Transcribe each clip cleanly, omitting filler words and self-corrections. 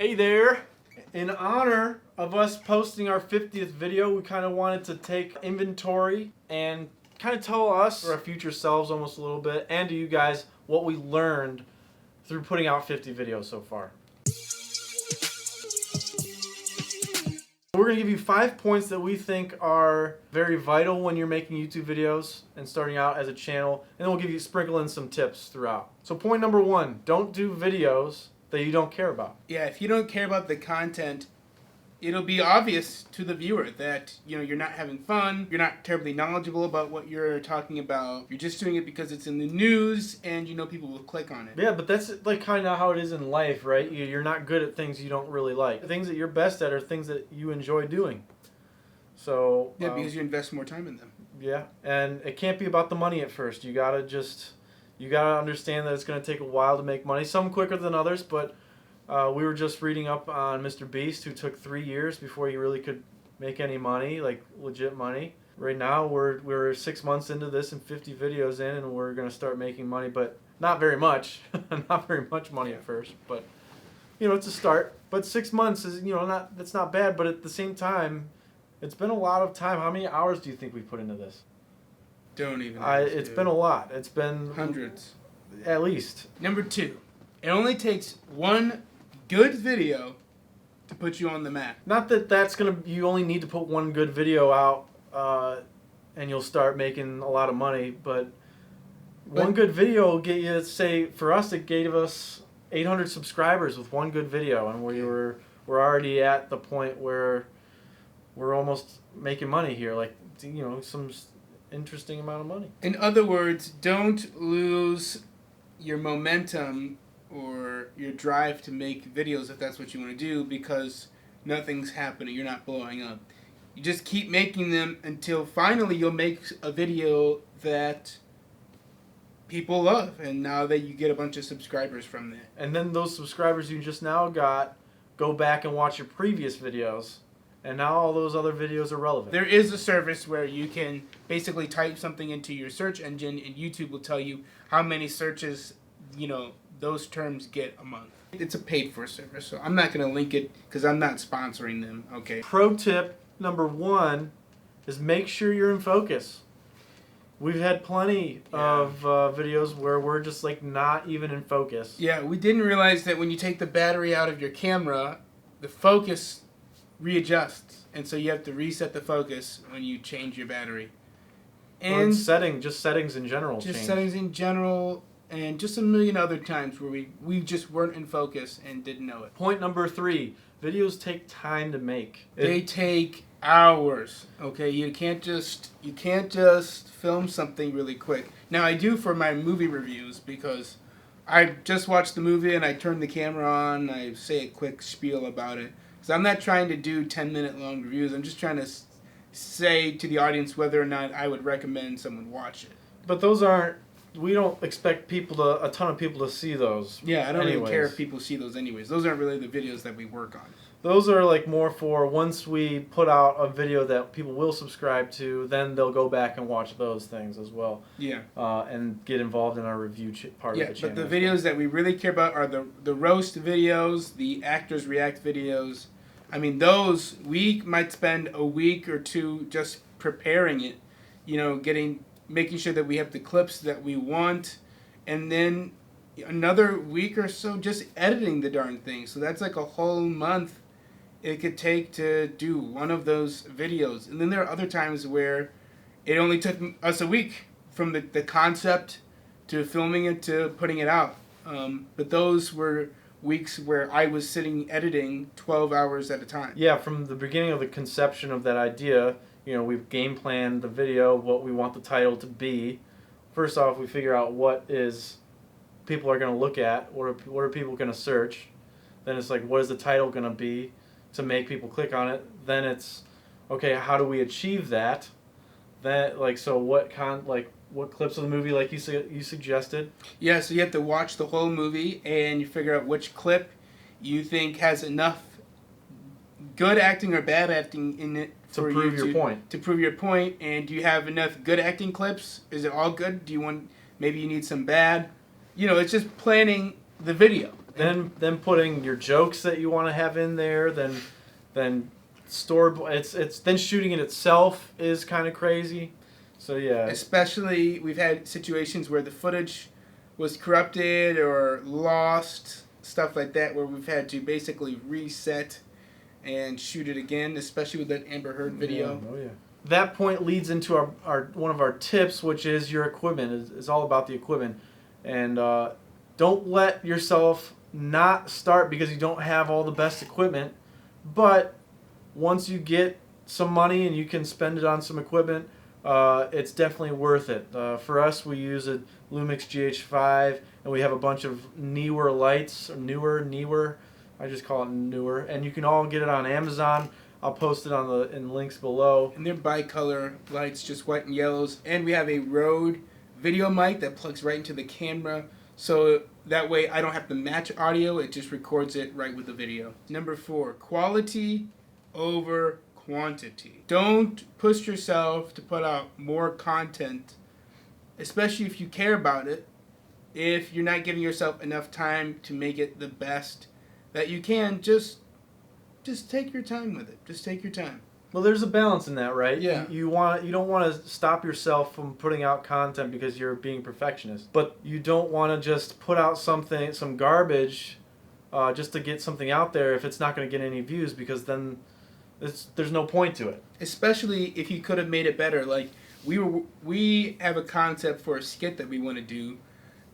Hey there! In honor of us posting our 50th video, we kind of wanted to take inventory and kind of tell us, or our future selves almost a little bit, and to you guys, what we learned through putting out 50 videos so far. We're going to give you 5 points that we think are very vital when you're making YouTube videos and starting out as a channel, and then we'll give you sprinkle in some tips throughout. So point number 1, don't do videos that you don't care about. Yeah, if you don't care about the content, it'll be obvious to the viewer that, you're not having fun, you're not terribly knowledgeable about what you're talking about, you're just doing it because it's in the news and people will click on it. Yeah, but that's like kind of how it is in life, right? You're not good at things you don't really like. The things that you're best at are things that you enjoy doing. So yeah, because you invest more time in them. Yeah, and it can't be about the money at first. You gotta understand that it's gonna take a while to make money. Some quicker than others, but we were just reading up on Mr. Beast, who took 3 years before he really could make any money, like legit money. Right now, we're 6 months into this and 50 videos in, and we're gonna start making money, but not very much, not very much money at first. But it's a start. But 6 months is that's not bad. But at the same time, it's been a lot of time. How many hours do you think we put into this? Don't even. It's been a lot. It's been hundreds, at least. Number 2, it only takes one good video to put you on the map. Not that you only need to put one good video out and you'll start making a lot of money, but one good video will get you, say, for us, it gave us 800 subscribers with one good video, and we're already at the point where we're almost making money here, like, some interesting amount of money. In other words, don't lose your momentum or your drive to make videos if that's what you want to do, because nothing's happening, you're not blowing up. You just keep making them until finally you'll make a video that people love, and now that you get a bunch of subscribers from that. And then those subscribers you just now got, go back and watch your previous videos, and now all those other videos are relevant. There is a service where you can basically type something into your search engine, and YouTube will tell you how many searches, those terms get a month. It's a paid-for service, so I'm not going to link it because I'm not sponsoring them, okay? Pro tip number 1 is make sure you're in focus. We've had plenty of videos where we're just like not even in focus. Yeah, we didn't realize that when you take the battery out of your camera, the focus readjusts, and so you have to reset the focus when you change your battery. And settings in general. Just settings in general, and just a million other times where we just weren't in focus and didn't know it. Point number 3: videos take time to make. They take hours. Okay, you can't just film something really quick. Now I do for my movie reviews, because I just watched the movie and I turn the camera on, I say a quick spiel about it. So I'm not trying to do 10-minute long reviews. I'm just trying to say to the audience whether or not I would recommend someone watch it. But we don't expect a ton of people to see those. Yeah, I don't even care if people see those anyways. Those aren't really the videos that we work on. Those are like more for once we put out a video that people will subscribe to, then they'll go back and watch those things as well. Yeah. And get involved in our review part of the channel. Yeah, but the videos that we really care about are the roast videos, the actors react videos. I mean, those, we might spend a week or two just preparing it, making sure that we have the clips that we want, and then another week or so just editing the darn thing. So that's like a whole month it could take to do one of those videos. And then there are other times where it only took us a week from the concept to filming it to putting it out. But those were weeks where I was sitting editing 12 hours at a time. Yeah, from the beginning of the conception of that idea, we've game planned the video, what we want the title to be. First off, we figure out what is people are going to look at, what are people going to search. Then it's like, what is the title going to be to make people click on it? Then it's, okay, how do we achieve that? Then, so what clips of the movie, like you suggested? Yeah, so you have to watch the whole movie and you figure out which clip you think has enough good acting or bad acting in it to prove your point. To prove your point. And do you have enough good acting clips? Is it all good? Maybe you need some bad? It's just planning the video. Then putting your jokes that you want to have in there, then it's then shooting it itself is kind of crazy. So yeah. Especially we've had situations where the footage was corrupted or lost, stuff like that, where we've had to basically reset and shoot it again, especially with that Amber Heard video. Yeah. Oh yeah. That point leads into our one of our tips, which is your equipment. It's all about the equipment, and don't let yourself not start because you don't have all the best equipment. But once you get some money and you can spend it on some equipment, it's definitely worth it. For us, we use a Lumix GH5, and we have a bunch of newer lights, or newer. I just call it newer, and you can all get it on Amazon. I'll post it in links below. And they're bicolor lights, just white and yellows. And we have a Rode video mic that plugs right into the camera, so that way I don't have to match audio. It just records it right with the video. Number 4, quality over quantity. Don't push yourself to put out more content, especially if you care about it, if you're not giving yourself enough time to make it the best that you can. Just take your time with it. Just take your time. Well, there's a balance in that, right? Yeah. You don't want to stop yourself from putting out content because you're being perfectionist, but you don't want to just put out some garbage, just to get something out there if it's not going to get any views, because then there's no point to it. Especially if you could have made it better. Like we have a concept for a skit that we want to do,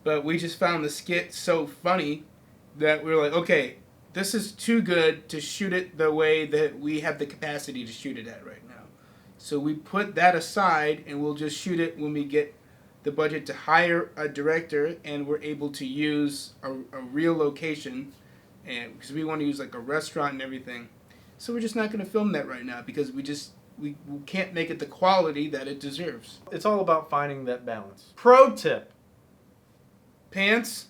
but we just found the skit so funny that we were like, okay, this is too good to shoot it the way that we have the capacity to shoot it at right now. So we put that aside, and we'll just shoot it when we get the budget to hire a director and we're able to use a real location, and because we want to use like a restaurant and everything. So we're just not going to film that right now because we can't make it the quality that it deserves. It's all about finding that balance. Pro tip. Pants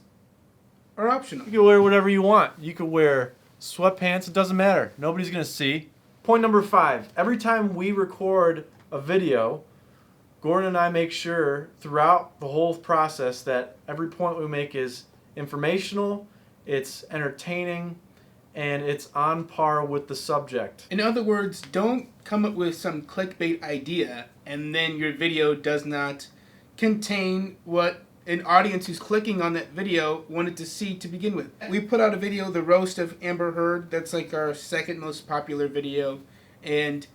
are optional. You can wear whatever you want. You could wear sweatpants. It doesn't matter. Nobody's going to see. Point number 5. Every time we record a video, Gordon and I make sure throughout the whole process that every point we make is informational, it's entertaining, and it's on par with the subject. In other words, don't come up with some clickbait idea and then your video does not contain what an audience who's clicking on that video wanted to see to begin with. We put out a video, The Roast of Amber Heard. That's like our second most popular video. And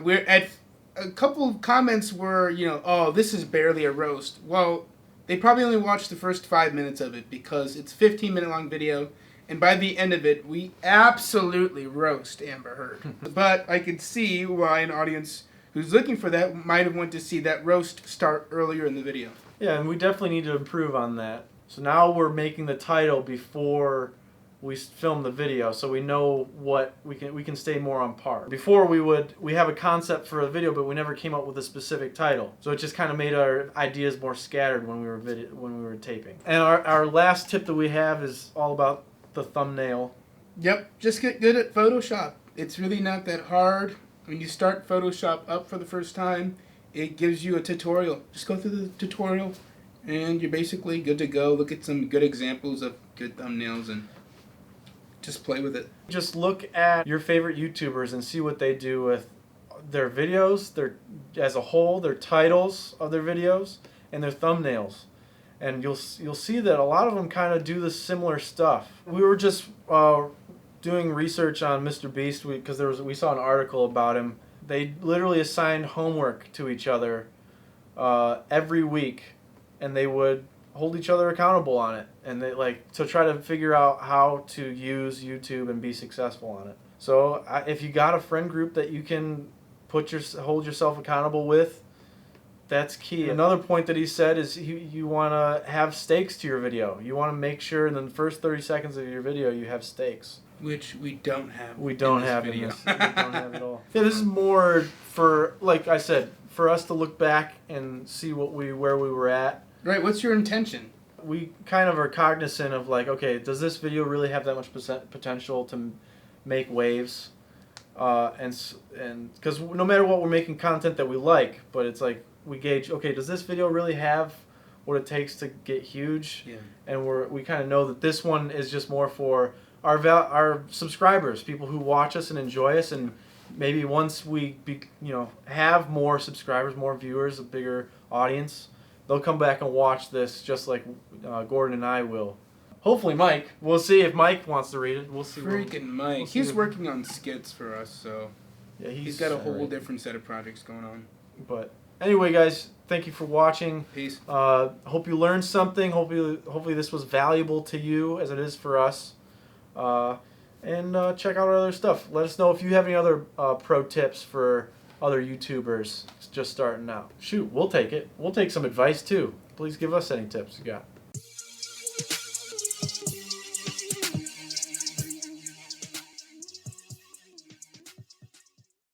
we're at a couple of comments were, oh, this is barely a roast. Well, they probably only watched the first 5 minutes of it because it's a 15-minute long video. And by the end of it, we absolutely roast Amber Heard. But I could see why an audience who's looking for that might have wanted to see that roast start earlier in the video. Yeah, and we definitely need to improve on that. So now we're making the title before we film the video, so we know what we can stay more on par. Before we have a concept for a video, but we never came up with a specific title. So it just kind of made our ideas more scattered when we were taping. And our last tip that we have is all about the thumbnail. Yep, just get good at Photoshop. It's really not that hard. When you start Photoshop up for the first time, it gives you a tutorial. Just go through the tutorial and you're basically good to go. Look at some good examples of good thumbnails and just play with it. Just look at your favorite YouTubers and see what they do with their videos, as a whole, their titles of their videos, and their thumbnails. And you'll see that a lot of them kind of do the similar stuff. We were just doing research on Mr. Beast because we saw an article about him. They literally assigned homework to each other every week, and they would hold each other accountable on it, and they to try to figure out how to use YouTube and be successful on it. So if you got a friend group that you can hold yourself accountable with, that's key. Another point that he said is you want to have stakes to your video. You want to make sure in the first 30 seconds of your video you have stakes. Which we don't have. We don't have in this. We don't have it all. Yeah, this is more for, like I said, for us to look back and see where we were at. Right. What's your intention? We kind of are cognizant of okay, does this video really have that much potential to make waves? And because no matter what, we're making content that we like, but it's we gauge, okay, does this video really have what it takes to get huge. Yeah. And we kind of know that this one is just more for our subscribers, people who watch us and enjoy us, and maybe once we have more subscribers, more viewers, a bigger audience, they'll come back and watch this just like Gordon and I will. Hopefully Mike. We'll see if Mike wants to read it. We'll see. Freaking Mike. We'll see He's working on skits for us, so yeah, he's got a whole different set of projects going on. But anyway, guys, thank you for watching. Peace. Hope you learned something. Hopefully this was valuable to you as it is for us. And check out our other stuff. Let us know if you have any other pro tips for other YouTubers just starting out. Shoot, we'll take it. We'll take some advice too. Please give us any tips you got.